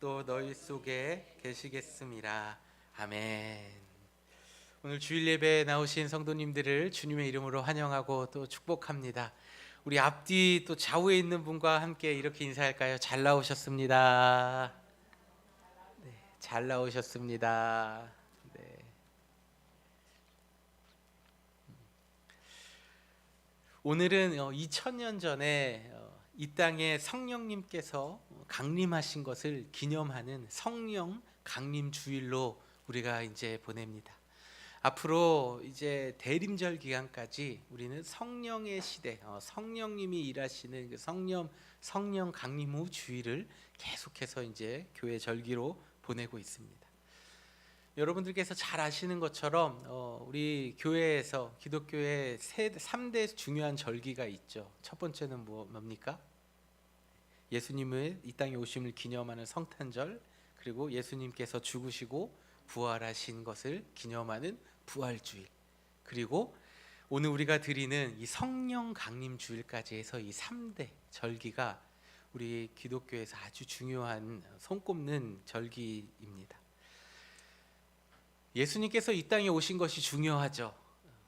또 너희 속에 계시겠습니다. 아멘. 오늘 주일 예배에 나오신 성도님들을 주님의 이름으로 환영하고 또 축복합니다. 우리 앞뒤 또 좌우에 있는 분과 함께 이렇게 인사할까요? 잘 나오셨습니다. 네, 잘 나오셨습니다. 네. 오늘은 2000년 전에 이 땅에 성령님께서 강림하신 것을 기념하는 성령 강림 주일로 우리가 이제 보냅니다. 앞으로 이제 대림절 기간까지 우리는 성령의 시대, 성령님이 일하시는 그 성령 강림 후 주일을 계속해서 이제 교회 절기로 보내고 있습니다. 여러분들께서 잘 아시는 것처럼 우리 교회에서 기독교의 3대 중요한 절기가 있죠. 첫 번째는 뭡니까? 예수님의 이 땅에 오심을 기념하는 성탄절, 그리고 예수님께서 죽으시고 부활하신 것을 기념하는 부활주일, 그리고 오늘 우리가 드리는 이 성령 강림 주일까지 해서 이 3대 절기가 우리 기독교에서 아주 중요한 손꼽는 절기입니다. 예수님께서 이 땅에 오신 것이 중요하죠.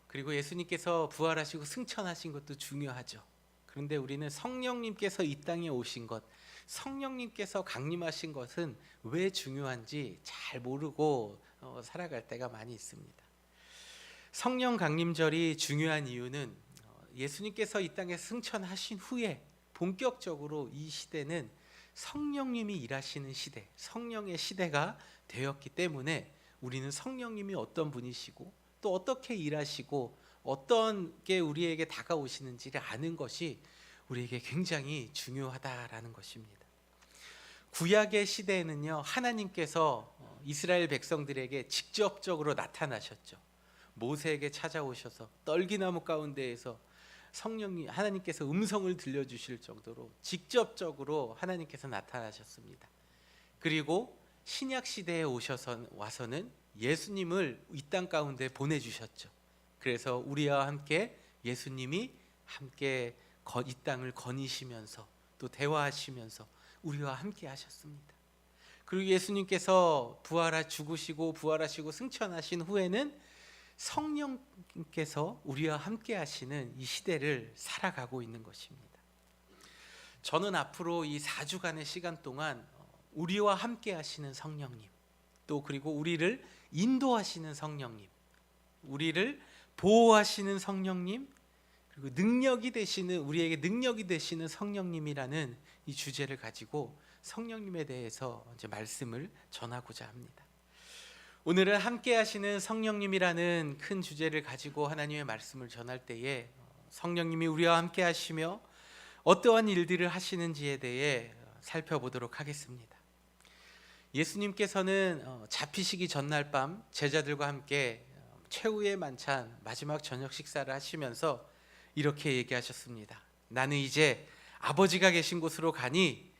그리고 예수님께서 부활하시고 승천하신 것도 중요하죠. 그런데 우리는 성령님께서 이 땅에 오신 것, 성령님께서 강림하신 것은 왜 중요한지 잘 모르고 살아갈 때가 많이 있습니다. 성령 강림절이 중요한 이유는 예수님께서 이 땅에 승천하신 후에 본격적으로 이 시대는 성령님이 일하시는 시대, 성령의 시대가 되었기 때문에 우리는 성령님이 어떤 분이시고 또 어떻게 일하시고 어떤 게 우리에게 다가오시는지를 아는 것이 우리에게 굉장히 중요하다라는 것입니다. 구약의 시대에는요, 하나님께서 이스라엘 백성들에게 직접적으로 나타나셨죠. 모세에게 찾아오셔서 떨기나무 가운데에서 성령님 하나님께서 음성을 들려주실 정도로 직접적으로 하나님께서 나타나셨습니다. 그리고 신약 시대에 와서는 예수님을 이 땅 가운데 보내주셨죠. 그래서 우리와 함께 예수님이 함께 이 땅을 거니시면서 또 대화하시면서 우리와 함께 하셨습니다. 그리고 예수님께서 죽으시고 부활하시고 승천하신 후에는 성령께서 우리와 함께 하시는 이 시대를 살아가고 있는 것입니다. 저는 앞으로 이 4주간의 시간 동안 우리와 함께 하시는 성령님, 또 그리고 우리를 인도하시는 성령님, 우리를 보호하시는 성령님, 그리고 우리에게 능력이 되시는 성령님이라는 이 주제를 가지고 성령님에 대해서 이제 말씀을 전하고자 합니다. 오늘은 함께 하시는 성령님이라는 큰 주제를 가지고 하나님의 말씀을 전할 때에 성령님이 우리와 함께 하시며 어떠한 일들을 하시는지에 대해 살펴보도록 하겠습니다. 예수님께서는 잡히시기 전날 밤 제자들과 함께 최후의 만찬 마지막 저녁 식사를 하시면서 이렇게 얘기하셨습니다. 나는 이제 아버지가 계신 곳으로 가니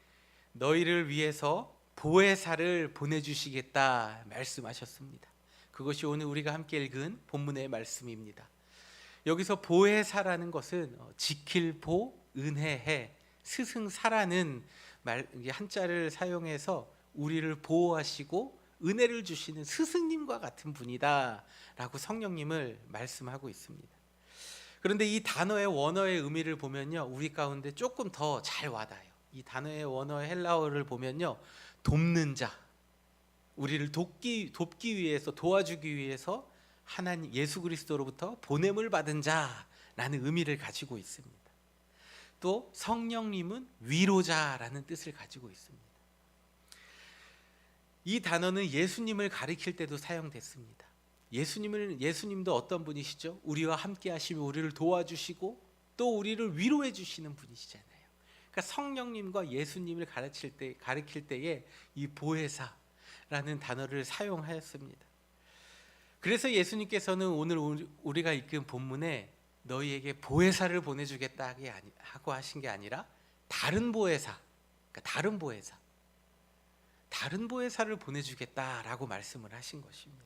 너희를 위해서 보혜사를 보내주시겠다 말씀하셨습니다. 그것이 오늘 우리가 함께 읽은 본문의 말씀입니다. 여기서 보혜사라는 것은 지킬 보, 은혜해, 스승사라는 한자를 사용해서 우리를 보호하시고 은혜를 주시는 스승님과 같은 분이다 라고 성령님을 말씀하고 있습니다. 그런데 이 단어의 원어의 의미를 보면요, 우리 가운데 조금 더 잘 와닿아요. 이 단어의 원어의 헬라어를 보면요, 돕는 자, 우리를 돕기 위해서, 도와주기 위해서 하나님 예수 그리스도로부터 보냄을 받은 자라는 의미를 가지고 있습니다. 또 성령님은 위로자라는 뜻을 가지고 있습니다. 이 단어는 예수님을 가리킬 때도 사용됐습니다. 예수님도 어떤 분이시죠? 우리와 함께 하시며 우리를 도와주시고 또 우리를 위로해 주시는 분이시잖아요. 그러니까 성령님과 예수님을 가리킬 때에 이 보혜사라는 단어를 사용하였습니다. 그래서 예수님께서는 오늘 우리가 읽은 본문에 너희에게 보혜사를 보내주겠다 하고 하신 게 아니라 다른 보혜사, 그러니까 다른 보혜사를 보내주겠다라고 말씀을 하신 것입니다.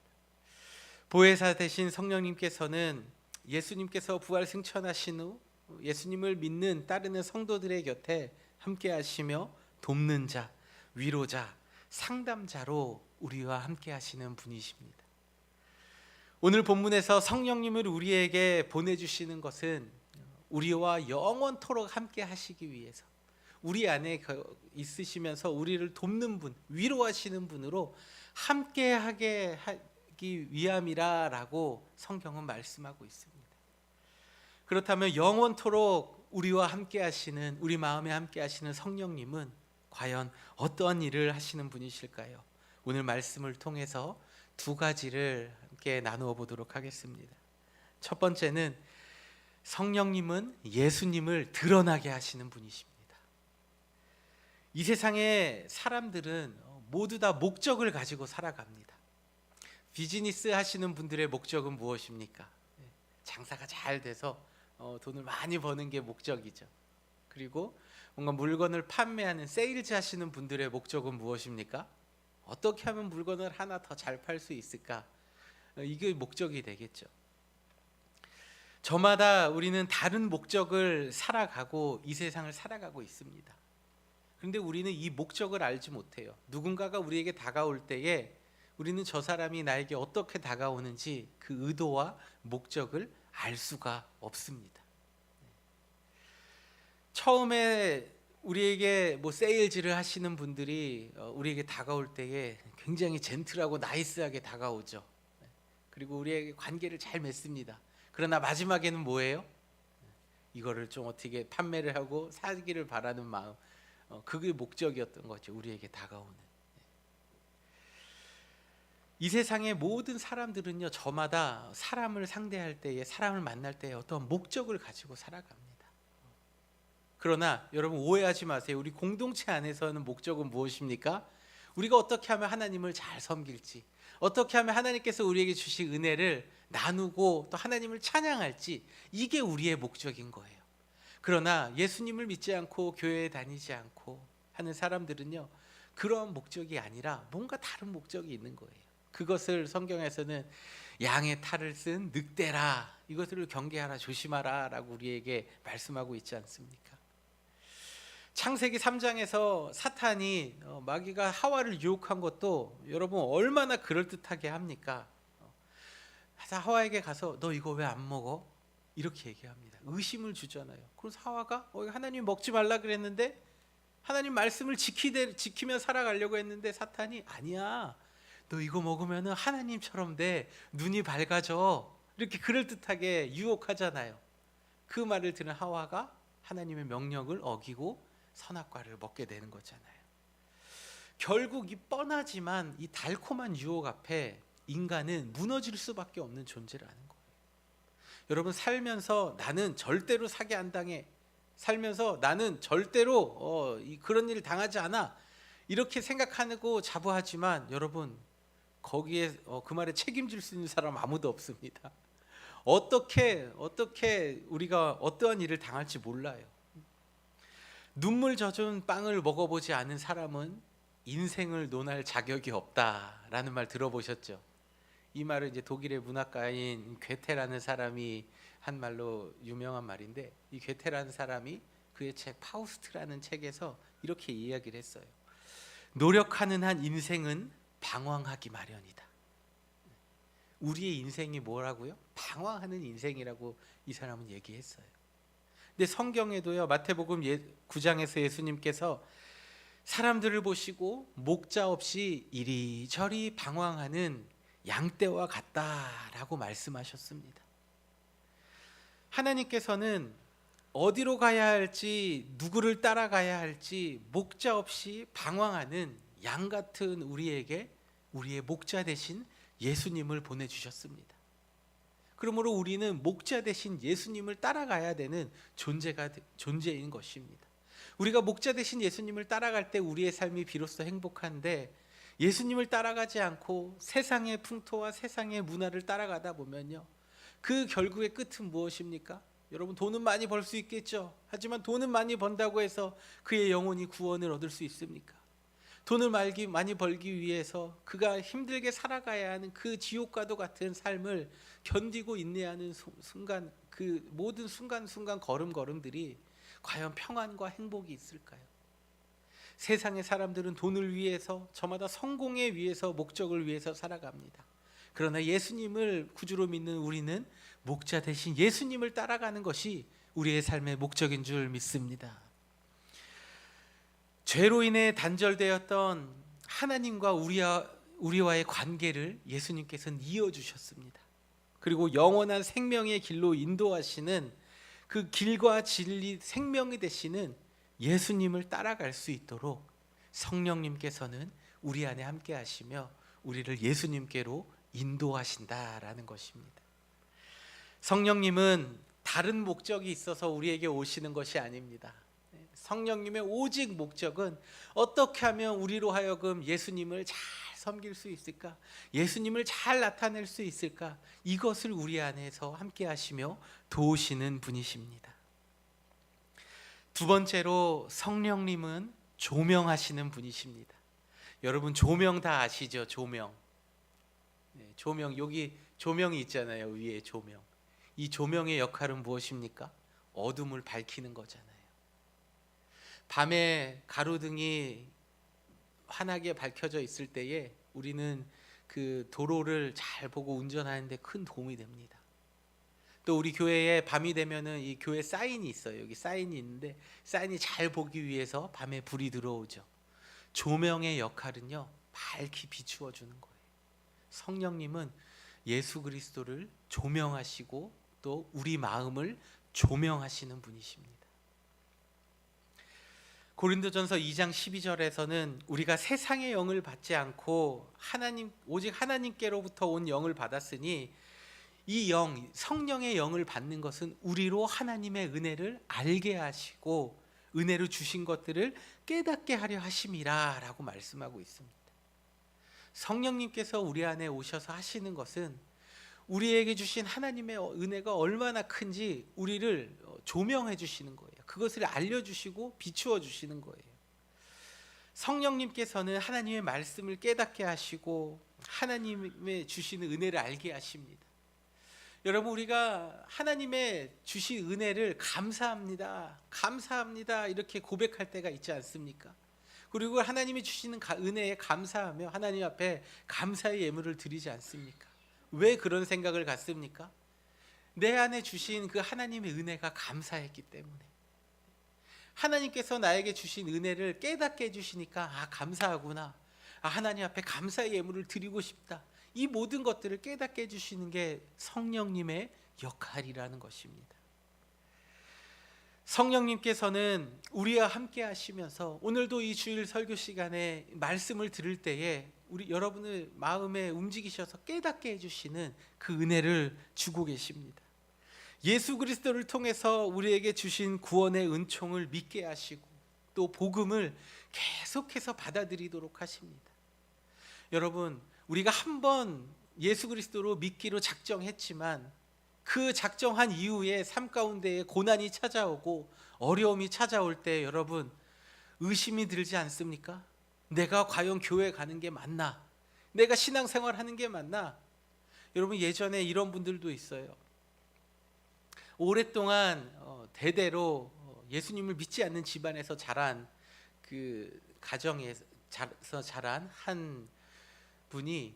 보혜사 대신 성령님께서는 예수님께서 부활 승천하신 후 예수님을 믿는 따르는 성도들의 곁에 함께 하시며 돕는 자, 위로자, 상담자로 우리와 함께 하시는 분이십니다. 오늘 본문에서 성령님을 우리에게 보내주시는 것은 우리와 영원토록 함께 하시기 위해서, 우리 안에 있으시면서 우리를 돕는 분, 위로하시는 분으로 함께 하게 하기 위함이라고 성경은 말씀하고 있습니다. 그렇다면 영원토록 우리와 함께 하시는, 우리 마음에 함께 하시는 성령님은 과연 어떠한 일을 하시는 분이실까요? 오늘 말씀을 통해서 두 가지를 함께 나누어 보도록 하겠습니다. 첫 번째는 성령님은 예수님을 드러나게 하시는 분이십니다. 이 세상의 사람들은 모두 다 목적을 가지고 살아갑니다. 비즈니스 하시는 분들의 목적은 무엇입니까? 장사가 잘 돼서 돈을 많이 버는 게 목적이죠. 그리고 뭔가 물건을 판매하는 세일즈 하시는 분들의 목적은 무엇입니까? 어떻게 하면 물건을 하나 더 잘 팔 수 있을까? 이게 목적이 되겠죠. 저마다 우리는 다른 목적을 살아가고 이 세상을 살아가고 있습니다. 그런데 우리는 이 목적을 알지 못해요. 누군가가 우리에게 다가올 때에 우리는 저 사람이 나에게 어떻게 다가오는지 그 의도와 목적을 알 수가 없습니다. 처음에 우리에게 세일즈를 하시는 분들이 우리에게 다가올 때에 굉장히 젠틀하고 나이스하게 다가오죠. 그리고 우리에게 관계를 잘 맺습니다. 그러나 마지막에는 뭐예요? 이거를 좀 어떻게 판매를 하고 사기를 바라는 마음, 그게 목적이었던 거죠. 우리에게 다가오는. 이 세상의 모든 사람들은요, 저마다 사람을 상대할 때에, 사람을 만날 때에 어떤 목적을 가지고 살아갑니다. 그러나 여러분 오해하지 마세요. 우리 공동체 안에서는 목적은 무엇입니까? 우리가 어떻게 하면 하나님을 잘 섬길지, 어떻게 하면 하나님께서 우리에게 주신 은혜를 나누고 또 하나님을 찬양할지, 이게 우리의 목적인 거예요. 그러나 예수님을 믿지 않고 교회에 다니지 않고 하는 사람들은요, 그런 목적이 아니라 뭔가 다른 목적이 있는 거예요. 그것을 성경에서는 양의 탈을 쓴 늑대라, 이것들을 경계하라, 조심하라 라고 우리에게 말씀하고 있지 않습니까? 창세기 3장에서 사탄이 마귀가 하와를 유혹한 것도 여러분 얼마나 그럴듯하게 합니까? 하와에게 가서 너 이거 왜 안 먹어? 이렇게 얘기합니다. 의심을 주잖아요. 그래서 하와가 하나님 먹지 말라 그랬는데, 하나님 말씀을 지키며 살아가려고 했는데 사탄이 아니야, 너 이거 먹으면 하나님처럼 돼, 눈이 밝아져, 이렇게 그럴듯하게 유혹하잖아요. 그 말을 들은 하와가 하나님의 명령을 어기고 선악과를 먹게 되는 거잖아요. 결국 이 뻔하지만 이 달콤한 유혹 앞에 인간은 무너질 수밖에 없는 존재라는 거예요. 여러분, 살면서 나는 절대로 사기 안 당해, 살면서 나는 절대로 그런 일을 당하지 않아, 이렇게 생각하고 자부하지만 여러분, 거기에 그 말에 책임질 수 있는 사람 아무도 없습니다. 어떻게 우리가 어떠한 일을 당할지 몰라요. 눈물 젖은 빵을 먹어보지 않은 사람은 인생을 논할 자격이 없다라는 말 들어보셨죠? 이 말은 이제 독일의 문학가인 괴테라는 사람이 한 말로 유명한 말인데, 이 괴테라는 사람이 그의 책 파우스트라는 책에서 이렇게 이야기를 했어요. 노력하는 한 인생은 방황하기 마련이다. 우리의 인생이 뭐라고요? 방황하는 인생이라고 이 사람은 얘기했어요. 근데 성경에도요, 마태복음 9장에서 예수님께서 사람들을 보시고 목자 없이 이리저리 방황하는 양떼와 같다라고 말씀하셨습니다. 하나님께서는 어디로 가야 할지, 누구를 따라가야 할지 목자 없이 방황하는 양 같은 우리에게 우리의 목자 되신 예수님을 보내주셨습니다. 그러므로 우리는 목자 되신 예수님을 따라가야 되는 존재인 것입니다. 우리가 목자 되신 예수님을 따라갈 때 우리의 삶이 비로소 행복한데, 예수님을 따라가지 않고 세상의 풍토와 세상의 문화를 따라가다 보면요, 그 결국의 끝은 무엇입니까? 여러분, 돈은 많이 벌 수 있겠죠. 하지만 돈은 많이 번다고 해서 그의 영혼이 구원을 얻을 수 있습니까? 돈을 많이 벌기 위해서 그가 힘들게 살아가야 하는 그 지옥과도 같은 삶을 견디고 인내하는 순간, 그 모든 순간순간 걸음걸음들이 과연 평안과 행복이 있을까요? 세상의 사람들은 돈을 위해서, 저마다 성공에 위해서, 목적을 위해서 살아갑니다. 그러나 예수님을 구주로 믿는 우리는 목자 대신 예수님을 따라가는 것이 우리의 삶의 목적인 줄 믿습니다. 죄로 인해 단절되었던 하나님과 우리와의 관계를 예수님께서는 이어주셨습니다. 그리고 영원한 생명의 길로 인도하시는 그 길과 진리, 생명이 되시는 예수님을 따라갈 수 있도록 성령님께서는 우리 안에 함께 하시며 우리를 예수님께로 인도하신다라는 것입니다. 성령님은 다른 목적이 있어서 우리에게 오시는 것이 아닙니다. 성령님의 오직 목적은 어떻게 하면 우리로 하여금 예수님을 잘 섬길 수 있을까? 예수님을 잘 나타낼 수 있을까? 이것을 우리 안에서 함께 하시며 도우시는 분이십니다. 두 번째로 성령님은 조명하시는 분이십니다. 여러분 조명 다 아시죠? 조명. 조명, 여기 조명이 있잖아요. 위에 조명. 이 조명의 역할은 무엇입니까? 어둠을 밝히는 거잖아요. 밤에 가로등이 환하게 밝혀져 있을 때에 우리는 그 도로를 잘 보고 운전하는데 큰 도움이 됩니다. 또 우리 교회에 밤이 되면은 이 교회 사인이 있어요. 여기 사인이 있는데 사인이 잘 보기 위해서 밤에 불이 들어오죠. 조명의 역할은요, 밝히 비추어 주는 거예요. 성령님은 예수 그리스도를 조명하시고 또 우리 마음을 조명하시는 분이십니다. 고린도전서 2장 12절에서는 우리가 세상의 영을 받지 않고 오직 하나님께로부터 온 영을 받았으니 이 영, 성령의 영을 받는 것은 우리로 하나님의 은혜를 알게 하시고 은혜로 주신 것들을 깨닫게 하려 하심이라 라고 말씀하고 있습니다. 성령님께서 우리 안에 오셔서 하시는 것은 우리에게 주신 하나님의 은혜가 얼마나 큰지 우리를 조명해 주시는 거예요. 그것을 알려주시고 비추어 주시는 거예요. 성령님께서는 하나님의 말씀을 깨닫게 하시고 하나님의 주시는 은혜를 알게 하십니다. 여러분, 우리가 하나님의 주신 은혜를 감사합니다, 감사합니다 이렇게 고백할 때가 있지 않습니까? 그리고 하나님이 주시는 은혜에 감사하며 하나님 앞에 감사의 예물을 드리지 않습니까? 왜 그런 생각을 갖습니까? 내 안에 주신 그 하나님의 은혜가 감사했기 때문에, 하나님께서 나에게 주신 은혜를 깨닫게 해주시니까 감사하구나, 하나님 앞에 감사의 예물을 드리고 싶다, 이 모든 것들을 깨닫게 해주시는 게 성령님의 역할이라는 것입니다. 성령님께서는 우리와 함께 하시면서 오늘도 이 주일 설교 시간에 말씀을 들을 때에 여러분의 마음에 움직이셔서 깨닫게 해주시는 그 은혜를 주고 계십니다. 예수 그리스도를 통해서 우리에게 주신 구원의 은총을 믿게 하시고 또 복음을 계속해서 받아들이도록 하십니다. 여러분, 우리가 한번 예수 그리스도로 믿기로 작정했지만 그 작정한 이후에 삶 가운데에 고난이 찾아오고 어려움이 찾아올 때 여러분 의심이 들지 않습니까? 내가 과연 교회 가는 게 맞나? 내가 신앙생활 하는 게 맞나? 여러분, 예전에 이런 분들도 있어요. 오랫동안 대대로 예수님을 믿지 않는 집안에서 자란 그 가정에서 자란 한 분이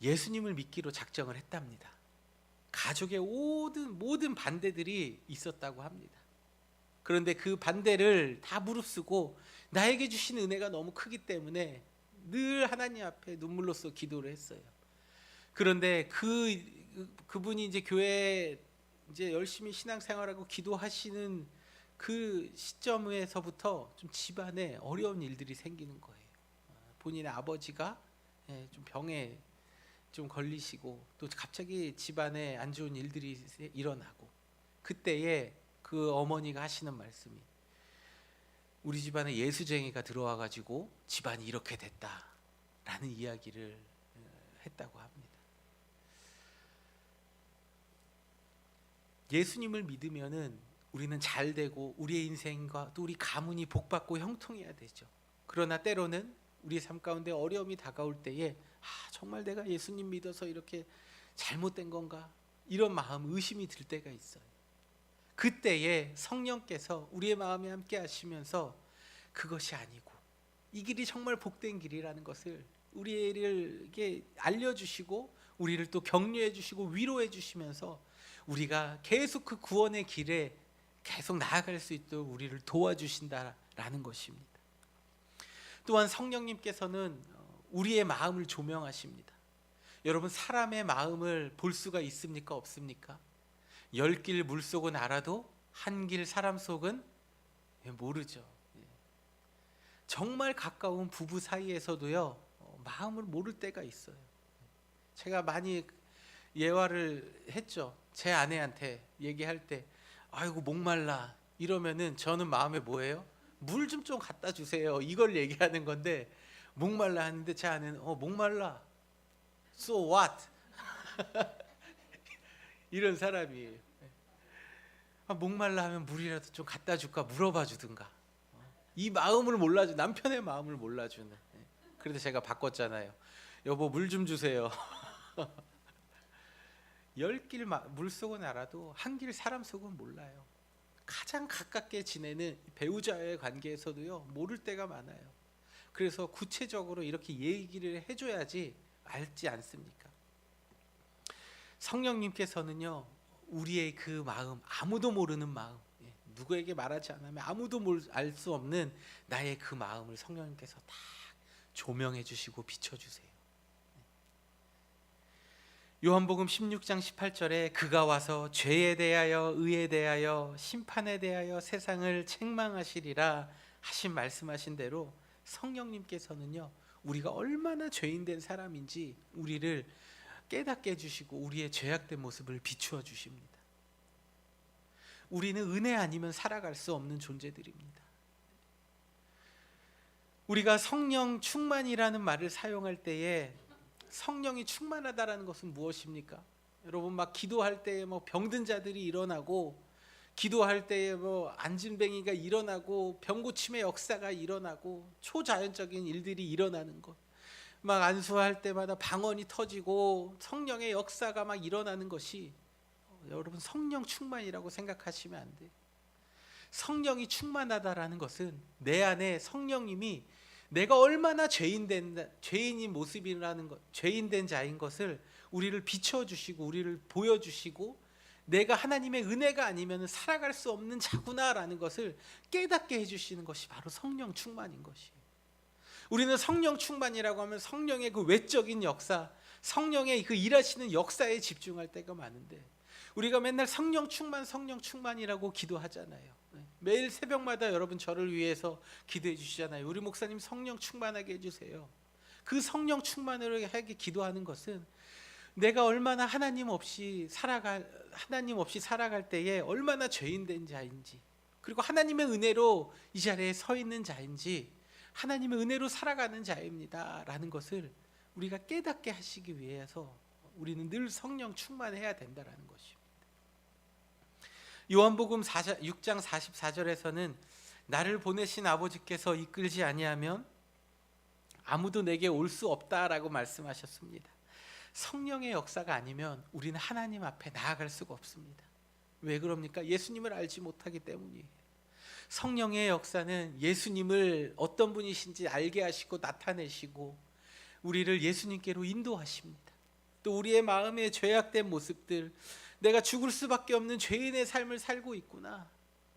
예수님을 믿기로 작정을 했답니다. 가족의 모든 반대들이 있었다고 합니다. 그런데 그 반대를 다 무릅쓰고 나에게 주신 은혜가 너무 크기 때문에 늘 하나님 앞에 눈물로써 기도를 했어요. 그런데 그분이 이제 교회에 이제 열심히 신앙생활하고 기도하시는 그 시점에서부터 좀 집안에 어려운 일들이 생기는 거예요. 본인의 아버지가 좀 병에 좀 걸리시고 또 갑자기 집안에 안 좋은 일들이 일어나고, 그때에 그 어머니가 하시는 말씀이 우리 집안에 예수쟁이가 들어와 가지고 집안이 이렇게 됐다라는 이야기를 했다고 합니다. 예수님을 믿으면은 우리는 잘 되고 우리의 인생과 또 우리 가문이 복받고 형통해야 되죠. 그러나 때로는 우리 삶 가운데 어려움이 다가올 때에 정말 내가 예수님 믿어서 이렇게 잘못된 건가? 이런 마음, 의심이 들 때가 있어요. 그때에 성령께서 우리의 마음에 함께 하시면서 그것이 아니고 이 길이 정말 복된 길이라는 것을 우리에게 알려주시고 우리를 또 격려해 주시고 위로해 주시면서 우리가 계속 그 구원의 길에 계속 나아갈 수 있도록 우리를 도와주신다라는 것입니다. 또한 성령님께서는 우리의 마음을 조명하십니다. 여러분, 사람의 마음을 볼 수가 있습니까? 없습니까? 10길 물속은 알아도 한 길 사람 속은 모르죠. 정말 가까운 부부 사이에서도요, 마음을 모를 때가 있어요. 제가 많이 예화를 했죠. 제 아내한테 얘기할 때 아이고 목말라 이러면은 저는 마음에 뭐예요? 물 좀 갖다 주세요, 이걸 얘기하는 건데, 목말라 하는데 제 아내는 목말라 so what 이런 사람이에요. 목말라 하면 물이라도 좀 갖다 줄까 물어봐 주든가. 이 마음을 몰라주, 남편의 마음을 몰라주는. 그래도 제가 바꿨잖아요. 여보 물 좀 주세요. 10길 물속은 알아도 한 길 사람 속은 몰라요. 가장 가깝게 지내는 배우자의 관계에서도요, 모를 때가 많아요. 그래서 구체적으로 이렇게 얘기를 해줘야지 알지 않습니까? 성령님께서는요, 우리의 그 마음, 아무도 모르는 마음, 누구에게 말하지 않으면 아무도 알 수 없는 나의 그 마음을 성령님께서 다 조명해 주시고 비춰주세요. 요한복음 16장 18절에 그가 와서 죄에 대하여 의에 대하여 심판에 대하여 세상을 책망하시리라 하신 말씀하신 대로 성령님께서는요, 우리가 얼마나 죄인된 사람인지 우리를 깨닫게 해주시고 우리의 죄악된 모습을 비추어 주십니다. 우리는 은혜 아니면 살아갈 수 없는 존재들입니다. 우리가 성령 충만이라는 말을 사용할 때에 성령이 충만하다라는 것은 무엇입니까? 여러분, 막 기도할 때에 병든 자들이 일어나고, 기도할 때에 안진뱅이가 일어나고, 병고침의 역사가 일어나고, 초자연적인 일들이 일어나는 것, 막 안수할 때마다 방언이 터지고 성령의 역사가 막 일어나는 것이, 여러분, 성령 충만이라고 생각하시면 안 돼요. 성령이 충만하다라는 것은 내 안에 성령님이 내가 얼마나 죄인인 모습이라는 것, 죄인된 자인 것을 우리를 비춰주시고 우리를 보여주시고, 내가 하나님의 은혜가 아니면 살아갈 수 없는 자구나라는 것을 깨닫게 해주시는 것이 바로 성령 충만인 것이에요. 우리는 성령 충만이라고 하면 성령의 그 외적인 역사, 성령의 그 일하시는 역사에 집중할 때가 많은데, 우리가 맨날 성령 충만이라고 기도하잖아요. 매일 새벽마다 여러분 저를 위해서 기도해 주시잖아요. 우리 목사님 성령 충만하게 해주세요. 그 성령 충만을 하게 기도하는 것은 내가 얼마나 하나님 없이 살아갈 때에 얼마나 죄인된 자인지, 그리고 하나님의 은혜로 이 자리에 서 있는 자인지, 하나님의 은혜로 살아가는 자입니다 라는 것을 우리가 깨닫게 하시기 위해서 우리는 늘 성령 충만해야 된다는 것입니다. 요한복음 6장 44절에서는 나를 보내신 아버지께서 이끌지 아니하면 아무도 내게 올 수 없다라고 말씀하셨습니다. 성령의 역사가 아니면 우리는 하나님 앞에 나아갈 수가 없습니다. 왜 그럽니까? 예수님을 알지 못하기 때문이에요. 성령의 역사는 예수님을 어떤 분이신지 알게 하시고 나타내시고 우리를 예수님께로 인도하십니다. 또 우리의 마음의 죄악된 모습들, 내가 죽을 수밖에 없는 죄인의 삶을 살고 있구나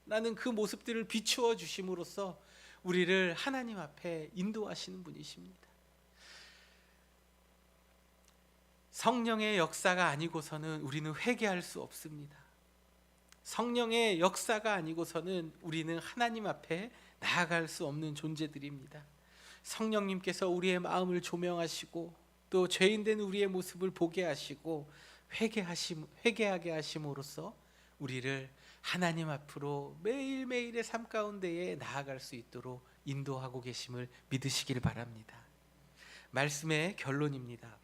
라는 그 모습들을 비추어 주심으로써 우리를 하나님 앞에 인도하시는 분이십니다. 성령의 역사가 아니고서는 우리는 회개할 수 없습니다. 성령의 역사가 아니고서는 우리는 하나님 앞에 나아갈 수 없는 존재들입니다. 성령님께서 우리의 마음을 조명하시고 또 죄인된 우리의 모습을 보게 하시고 회개하게 하심으로써 우리를 하나님 앞으로 매일매일의 삶 가운데에 나아갈 수 있도록 인도하고 계심을 믿으시길 바랍니다. 말씀의 결론입니다.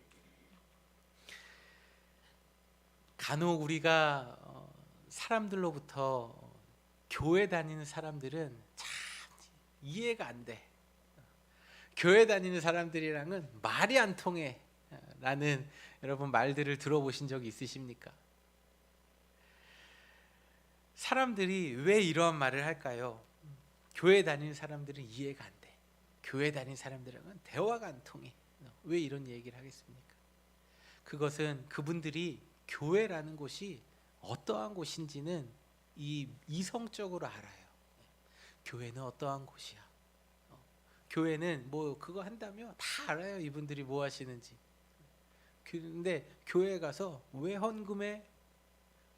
간혹 우리가 사람들로부터, 교회 다니는 사람들은 참 이해가 안 돼, 교회 다니는 사람들이랑은 말이 안 통해 라는 여러분 말들을 들어보신 적이 있으십니까? 사람들이 왜 이러한 말을 할까요? 교회 다니는 사람들은 이해가 안 돼. 교회 다닌 사람들하고는 대화가 안 통해. 왜 이런 얘기를 하겠습니까? 그것은 그분들이 교회라는 곳이 어떠한 곳인지는 이성적으로 알아요. 교회는 어떠한 곳이야. 교회는 뭐 그거 한다며 다 알아요. 이분들이 뭐 하시는지. 근데 교회에 가서 왜 헌금해?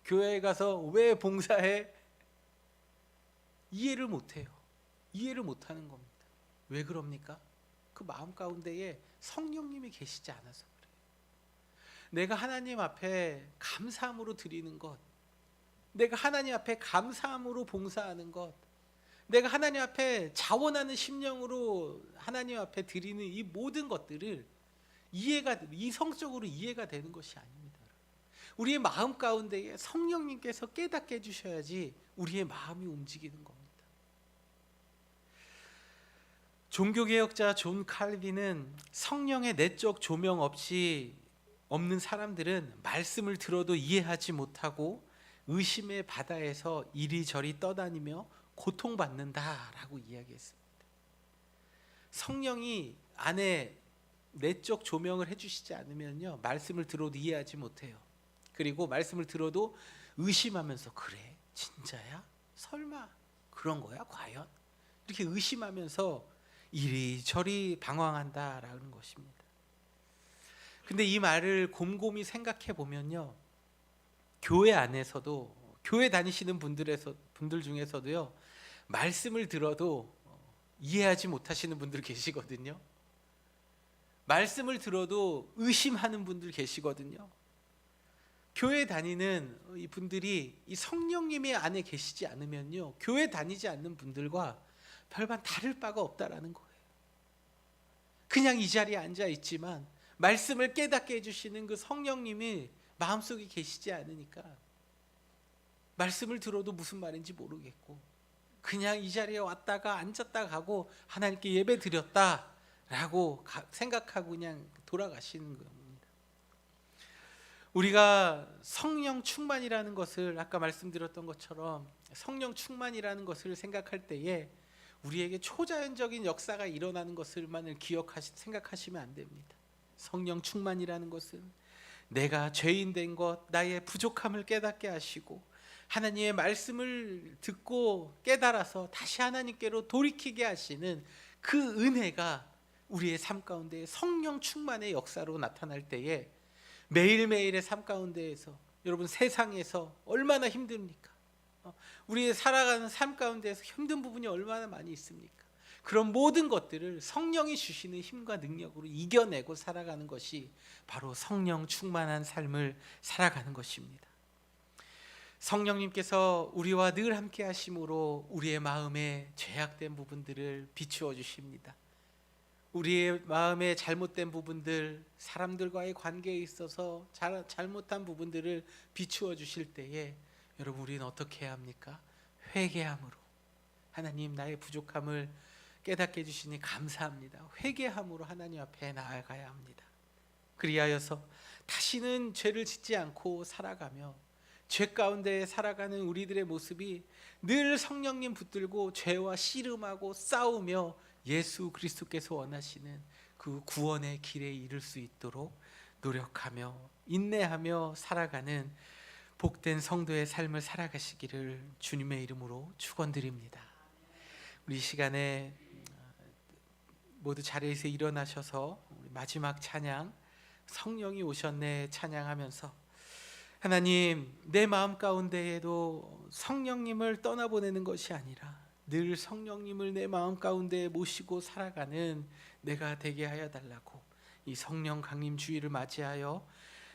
교회에 가서 왜 봉사해? 이해를 못해요. 이해를 못하는 겁니다. 왜 그럽니까? 그 마음 가운데에 성령님이 계시지 않아서 그래요. 내가 하나님 앞에 감사함으로 드리는 것, 내가 하나님 앞에 감사함으로 봉사하는 것, 내가 하나님 앞에 자원하는 심령으로 하나님 앞에 드리는 이 모든 것들을 이성적으로 이해가 되는 것이 아닙니다. 우리의 마음 가운데에 성령님께서 깨닫게 해주셔야지 우리의 마음이 움직이는 겁니다. 종교개혁자 존 칼빈은 성령의 내적 조명 없는 사람들은 말씀을 들어도 이해하지 못하고 의심의 바다에서 이리저리 떠다니며 고통받는다라고 이야기했습니다. 성령이 안에 내적 조명을 해주시지 않으면요, 말씀을 들어도 이해하지 못해요. 그리고 말씀을 들어도 의심하면서, 그래? 진짜야? 설마? 그런 거야? 과연? 이렇게 의심하면서 이리저리 방황한다라는 것입니다. 근데 이 말을 곰곰이 생각해 보면요, 교회 안에서도, 교회 다니시는 분들 중에서도요, 말씀을 들어도 이해하지 못하시는 분들 계시거든요. 말씀을 들어도 의심하는 분들 계시거든요. 교회 다니는 이 분들이 이 성령님이 안에 계시지 않으면요, 교회 다니지 않는 분들과 별반 다를 바가 없다라는 거예요. 그냥 이 자리에 앉아 있지만 말씀을 깨닫게 해주시는 그 성령님이 마음속에 계시지 않으니까 말씀을 들어도 무슨 말인지 모르겠고, 그냥 이 자리에 왔다가 앉았다 가고 하나님께 예배 드렸다라고 생각하고 그냥 돌아가시는 겁니다. 우리가 성령 충만이라는 것을, 아까 말씀드렸던 것처럼 성령 충만이라는 것을 생각할 때에 우리에게 초자연적인 역사가 일어나는 것을만을 생각하시면 안 됩니다. 성령 충만이라는 것은 내가 죄인 된 것, 나의 부족함을 깨닫게 하시고 하나님의 말씀을 듣고 깨달아서 다시 하나님께로 돌이키게 하시는 그 은혜가 우리의 삶 가운데 성령 충만의 역사로 나타날 때에 매일매일의 삶 가운데에서, 여러분 세상에서 얼마나 힘듭니까? 우리의 살아가는 삶 가운데에서 힘든 부분이 얼마나 많이 있습니까? 그런 모든 것들을 성령이 주시는 힘과 능력으로 이겨내고 살아가는 것이 바로 성령 충만한 삶을 살아가는 것입니다. 성령님께서 우리와 늘 함께 하심으로 우리의 마음에 죄악된 부분들을 비추어 주십니다. 우리의 마음에 잘못된 부분들, 사람들과의 관계에 있어서 잘못한 부분들을 비추어 주실 때에 여러분, 우리는 어떻게 해야 합니까? 회개함으로, 하나님 나의 부족함을 깨닫게 해주시니 감사합니다, 회개함으로 하나님 앞에 나아가야 합니다. 그리하여서 다시는 죄를 짓지 않고 살아가며 죄 가운데 살아가는 우리들의 모습이 늘 성령님 붙들고 죄와 씨름하고 싸우며 예수 그리스도께서 원하시는 그 구원의 길에 이를 수 있도록 노력하며 인내하며 살아가는 복된 성도의 삶을 살아가시기를 주님의 이름으로 축원드립니다. 우리 시간에 모두 자리에서 일어나셔서 마지막 찬양, 성령이 오셨네 찬양하면서, 하나님, 내 마음 가운데에도 성령님을 떠나보내는 것이 아니라 늘 성령님을 내 마음 가운데 모시고 살아가는 내가 되게 하여 달라고, 이 성령 강림 주일을 맞이하여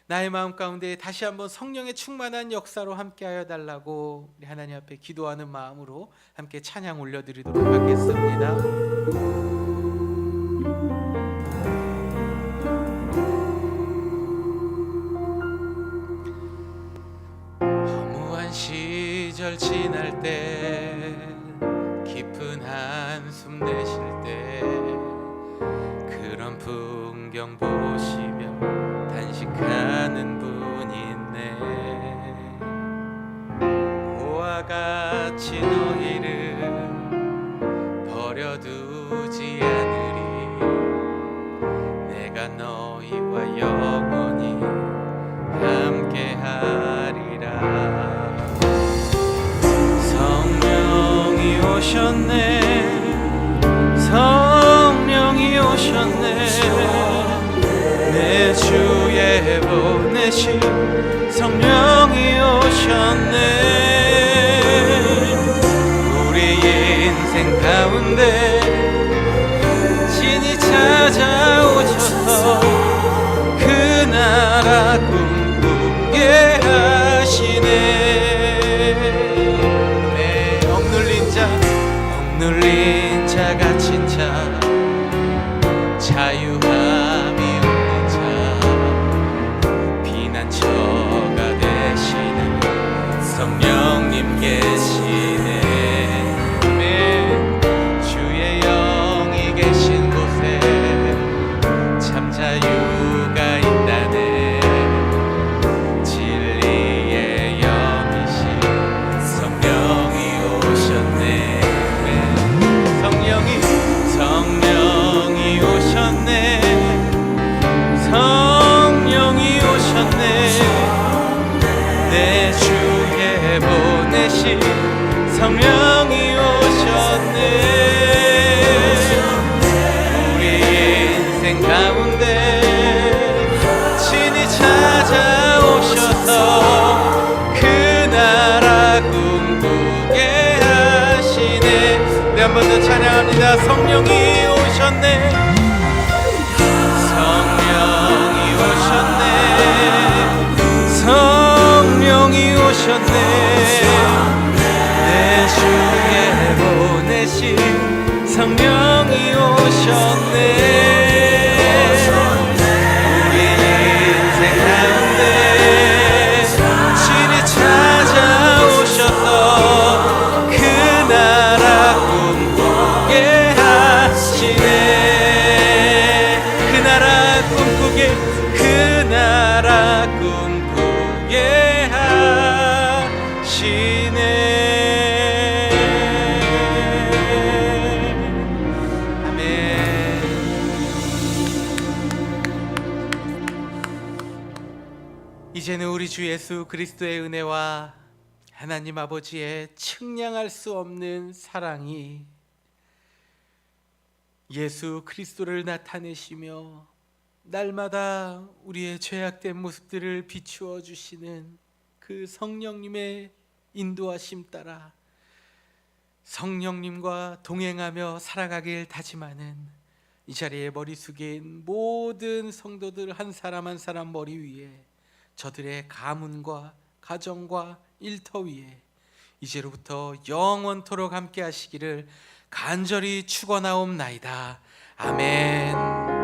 나의 마음 가운데 다시 한번 성령의 충만한 역사로 함께하여 달라고 우리 하나님 앞에 기도하는 마음으로 함께 찬양 올려드리도록 하겠습니다. 허무한 시절 지날 때, 깊은 한숨 내쉴 때, 그런 풍경 보시며 단식하는 분 있네. 고와 같이 너희를 버려두지 않으 내가 너희와 영원히 함께하리라. 성령이 오셨네, 성령이 오셨네, 내 주에 보내신 성령이 오셨네. 우리 인생 가운데 진히 찾아오셔서 그 나라 꿈꾸게 하시네. 네, 억눌린 자 갇힌 자 자유함이 없는 자 피난처가 되시는 성령님 계시네. 아멘. 주의 영이 계신 곳에 참 자유가 있다네. 진리의 영이신 성령이 오셨네. 아멘. 성령이 오셨네, 성령이 오셨네, 내 주에 보내신 성령이 오셨네. 우리 인생 가운데 친히 찾아오셔서 그 나라 꿈꾸게 하시네. 우리 한 번 더 찬양합니다. 성령이 오셨네, 성령이 오셨네, 성령이 오셨네, 내 주에 보내신 성령이 오셨네. 우리 인생 가운데 친히 찾아오셔서 그 나라 꿈꾸게 하시네. 그 나라 꿈꾸게, 그 나라 꿈꾸게 하시네. 아멘. 이제는 우리 주 예수 그리스도의 은혜와 하나님 아버지의 측량할 수 없는 사랑이 예수 그리스도를 나타내시며 날마다 우리의 죄악된 모습들을 비추어 주시는 그 성령님의 인도하심 따라 성령님과 동행하며 살아가길 다짐하는 이 자리에 머리 숙인 모든 성도들 한 사람 한 사람 머리 위에 저들의 가문과 가정과 일터 위에 이제로부터 영원토록 함께 하시기를 간절히 축원하옵나이다. 아멘.